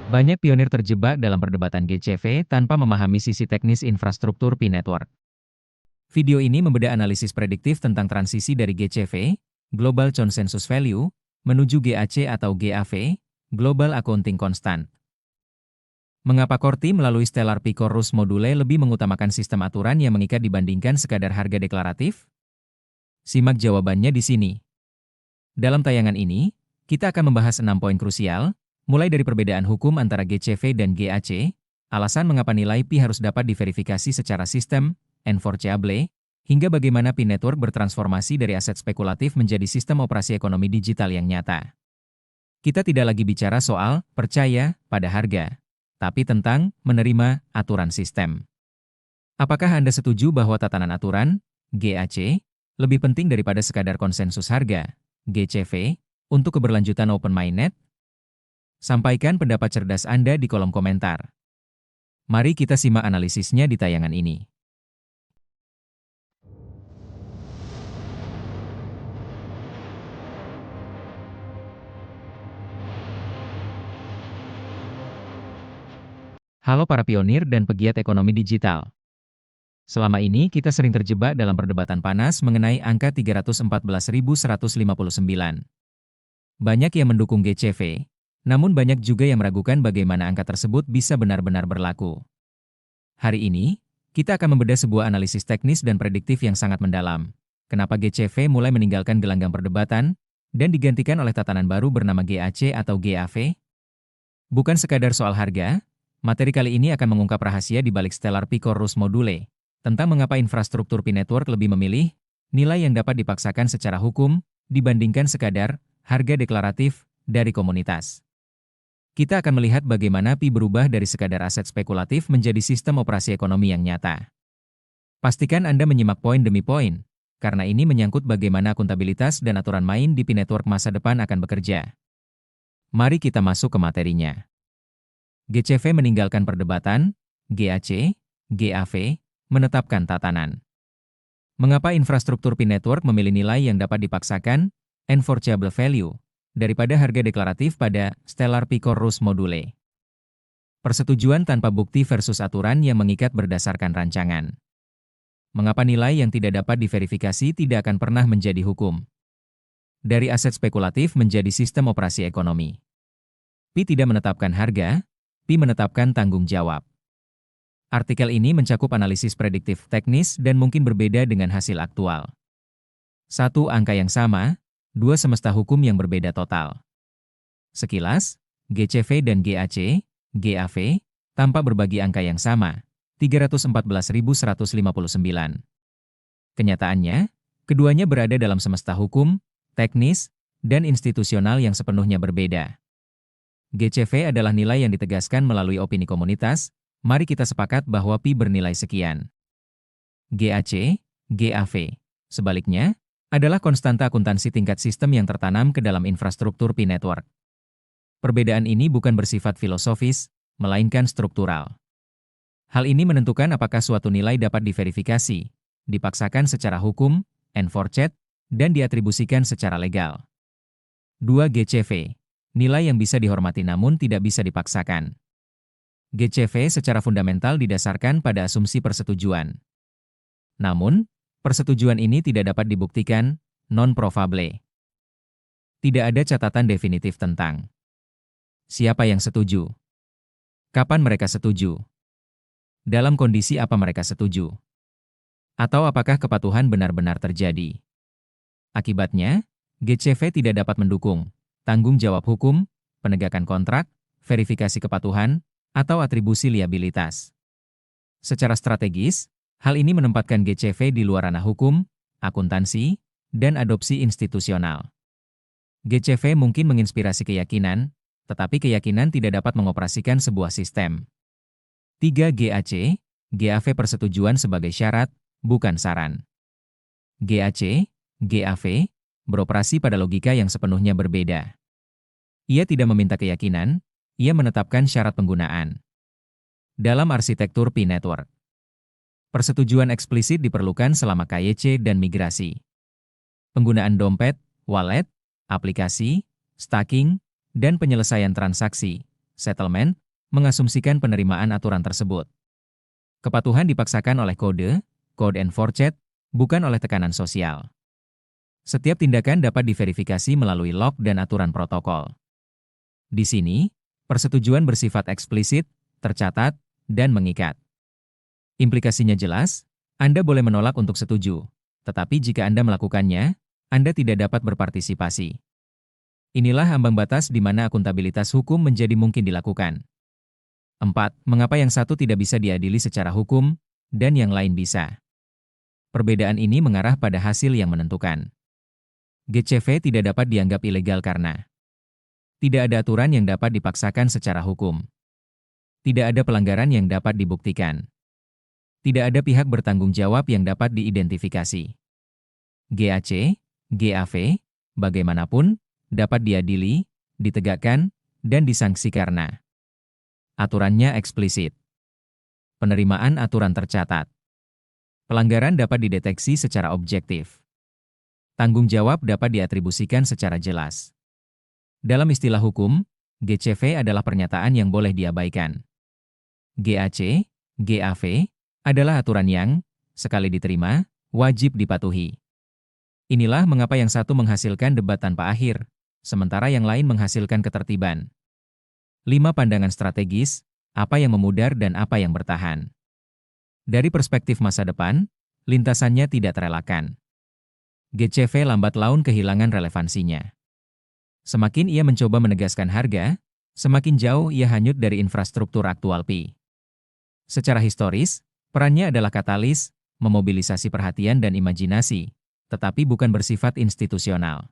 Banyak pionir terjebak dalam perdebatan GCV tanpa memahami sisi teknis infrastruktur P-Network. Video ini membedah analisis prediktif tentang transisi dari GCV, Global Consensus Value, menuju GAC atau GAV, Global Accounting Constant. Mengapa Corti melalui Stellar P-Chorus Module lebih mengutamakan sistem aturan yang mengikat dibandingkan sekadar harga deklaratif? Simak jawabannya di sini. Dalam tayangan ini, kita akan membahas 6 poin krusial, mulai dari perbedaan hukum antara GCV dan GAC, alasan mengapa nilai Pi harus dapat diverifikasi secara sistem, enforceable, hingga bagaimana P-Network bertransformasi dari aset spekulatif menjadi sistem operasi ekonomi digital yang nyata. Kita tidak lagi bicara soal percaya pada harga, tapi tentang menerima aturan sistem. Apakah Anda setuju bahwa tatanan aturan, GAC, lebih penting daripada sekadar konsensus harga, GCV, untuk keberlanjutan Open Mainnet? Sampaikan pendapat cerdas Anda di kolom komentar. Mari kita simak analisisnya di tayangan ini. Halo para pionir dan pegiat ekonomi digital. Selama ini kita sering terjebak dalam perdebatan panas mengenai angka 314.159. Banyak yang mendukung GCV, namun banyak juga yang meragukan bagaimana angka tersebut bisa benar-benar berlaku. Hari ini, kita akan membedah sebuah analisis teknis dan prediktif yang sangat mendalam. Kenapa GCV mulai meninggalkan gelanggang perdebatan dan digantikan oleh tatanan baru bernama GAC atau GAV? Bukan sekadar soal harga, materi kali ini akan mengungkap rahasia di balik Stellar P-Chorus Module, tentang mengapa infrastruktur P-Network lebih memilih nilai yang dapat dipaksakan secara hukum dibandingkan sekadar harga deklaratif dari komunitas. Kita akan melihat bagaimana Pi berubah dari sekadar aset spekulatif menjadi sistem operasi ekonomi yang nyata. Pastikan Anda menyimak poin demi poin, karena ini menyangkut bagaimana akuntabilitas dan aturan main di P-Network masa depan akan bekerja. Mari kita masuk ke materinya. GCV meninggalkan perdebatan, GAC, GAV, menetapkan tatanan. Mengapa infrastruktur P-Network memilih nilai yang dapat dipaksakan, enforceable value, daripada harga deklaratif pada Stellar P-Chorus Module? Persetujuan tanpa bukti versus aturan yang mengikat berdasarkan rancangan. Mengapa nilai yang tidak dapat diverifikasi tidak akan pernah menjadi hukum? Dari aset spekulatif menjadi sistem operasi ekonomi. Pi tidak menetapkan harga, Pi menetapkan tanggung jawab. Artikel ini mencakup analisis prediktif teknis dan mungkin berbeda dengan hasil aktual. Satu angka yang sama, dua semesta hukum yang berbeda total. Sekilas, GCV dan GAC, GAV, tampak berbagi angka yang sama, 314.159. Kenyataannya, keduanya berada dalam semesta hukum, teknis, dan institusional yang sepenuhnya berbeda. GCV adalah nilai yang ditegaskan melalui opini komunitas. Mari kita sepakat bahwa Pi bernilai sekian. GAC, GAV, sebaliknya, adalah konstanta akuntansi tingkat sistem yang tertanam ke dalam infrastruktur P-Network. Perbedaan ini bukan bersifat filosofis, melainkan struktural. Hal ini menentukan apakah suatu nilai dapat diverifikasi, dipaksakan secara hukum, enforced, dan diatribusikan secara legal. 2. GCV, nilai yang bisa dihormati namun tidak bisa dipaksakan. GCV secara fundamental didasarkan pada asumsi persetujuan. Namun, persetujuan ini tidak dapat dibuktikan, non-provable. Tidak ada catatan definitif tentang siapa yang setuju, kapan mereka setuju, dalam kondisi apa mereka setuju, atau apakah kepatuhan benar-benar terjadi. Akibatnya, GCV tidak dapat mendukung tanggung jawab hukum, penegakan kontrak, verifikasi kepatuhan, atau atribusi liabilitas. Secara strategis, hal ini menempatkan GCV di luar ranah hukum, akuntansi, dan adopsi institusional. GCV mungkin menginspirasi keyakinan, tetapi keyakinan tidak dapat mengoperasikan sebuah sistem. 3. GAC, GAV persetujuan sebagai syarat, bukan saran. GAC, GAV, beroperasi pada logika yang sepenuhnya berbeda. Ia tidak meminta keyakinan, ia menetapkan syarat penggunaan. Dalam arsitektur P-Network, persetujuan eksplisit diperlukan selama KYC dan migrasi. Penggunaan dompet, wallet, aplikasi, staking, dan penyelesaian transaksi settlement, mengasumsikan penerimaan aturan tersebut. Kepatuhan dipaksakan oleh code enforced, bukan oleh tekanan sosial. Setiap tindakan dapat diverifikasi melalui log dan aturan protokol. Di sini, persetujuan bersifat eksplisit, tercatat, dan mengikat. Implikasinya jelas, Anda boleh menolak untuk setuju, tetapi jika Anda melakukannya, Anda tidak dapat berpartisipasi. Inilah ambang batas di mana akuntabilitas hukum menjadi mungkin dilakukan. 4. Mengapa yang satu tidak bisa diadili secara hukum, dan yang lain bisa? Perbedaan ini mengarah pada hasil yang menentukan. GCV tidak dapat dianggap ilegal karena tidak ada aturan yang dapat dipaksakan secara hukum. Tidak ada pelanggaran yang dapat dibuktikan. Tidak ada pihak bertanggung jawab yang dapat diidentifikasi. GAC, GAV, bagaimanapun, dapat diadili, ditegakkan, dan disanksi karena aturannya eksplisit. Penerimaan aturan tercatat. Pelanggaran dapat dideteksi secara objektif. Tanggung jawab dapat diatribusikan secara jelas. Dalam istilah hukum, GCV adalah pernyataan yang boleh diabaikan. GAC, GAV, adalah aturan yang, sekali diterima, wajib dipatuhi. Inilah mengapa yang satu menghasilkan debat tanpa akhir, sementara yang lain menghasilkan ketertiban. 5 pandangan strategis, apa yang memudar dan apa yang bertahan. Dari perspektif masa depan, lintasannya tidak terelakkan. GCV lambat laun kehilangan relevansinya. Semakin ia mencoba menegaskan harga, semakin jauh ia hanyut dari infrastruktur aktual PI. Secara historis, perannya adalah katalis, memobilisasi perhatian dan imajinasi, tetapi bukan bersifat institusional.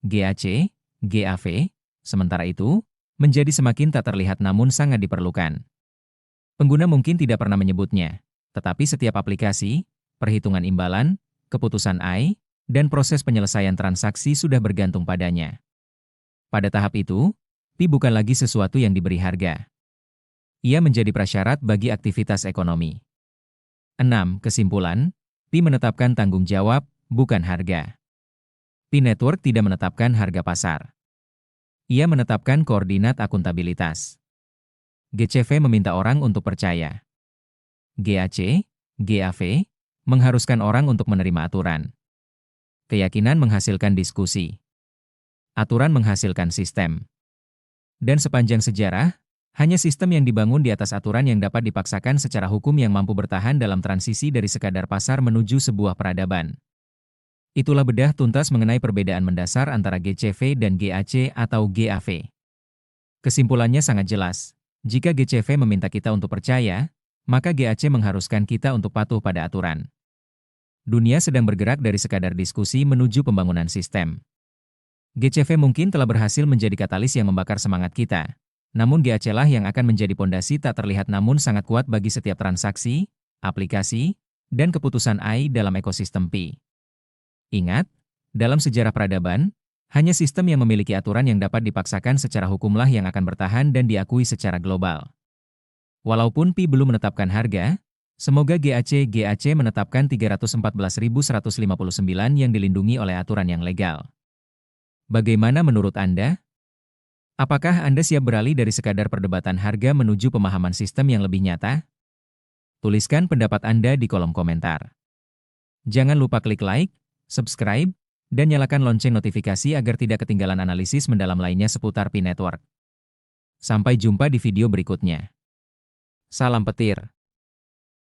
GAC, GAV, sementara itu, menjadi semakin tak terlihat namun sangat diperlukan. Pengguna mungkin tidak pernah menyebutnya, tetapi setiap aplikasi, perhitungan imbalan, keputusan AI, dan proses penyelesaian transaksi sudah bergantung padanya. Pada tahap itu, PI bukan lagi sesuatu yang diberi harga. Ia menjadi prasyarat bagi aktivitas ekonomi. 6. Kesimpulan, PI menetapkan tanggung jawab, bukan harga. PI Network tidak menetapkan harga pasar. Ia menetapkan koordinat akuntabilitas. GCV meminta orang untuk percaya. GAC, GAV, mengharuskan orang untuk menerima aturan. Keyakinan menghasilkan diskusi. Aturan menghasilkan sistem. Dan sepanjang sejarah, hanya sistem yang dibangun di atas aturan yang dapat dipaksakan secara hukum yang mampu bertahan dalam transisi dari sekadar pasar menuju sebuah peradaban. Itulah bedah tuntas mengenai perbedaan mendasar antara GCV dan GAC atau GAV. Kesimpulannya sangat jelas. Jika GCV meminta kita untuk percaya, maka GAC mengharuskan kita untuk patuh pada aturan. Dunia sedang bergerak dari sekadar diskusi menuju pembangunan sistem. GCV mungkin telah berhasil menjadi katalis yang membakar semangat kita, namun GAC lah yang akan menjadi pondasi tak terlihat namun sangat kuat bagi setiap transaksi, aplikasi, dan keputusan AI dalam ekosistem PI. Ingat, dalam sejarah peradaban, hanya sistem yang memiliki aturan yang dapat dipaksakan secara hukumlah yang akan bertahan dan diakui secara global. Walaupun PI belum menetapkan harga, semoga GAC menetapkan 314.159 yang dilindungi oleh aturan yang legal. Bagaimana menurut Anda? Apakah Anda siap beralih dari sekadar perdebatan harga menuju pemahaman sistem yang lebih nyata? Tuliskan pendapat Anda di kolom komentar. Jangan lupa klik like, subscribe, dan nyalakan lonceng notifikasi agar tidak ketinggalan analisis mendalam lainnya seputar PI Network. Sampai jumpa di video berikutnya. Salam petir.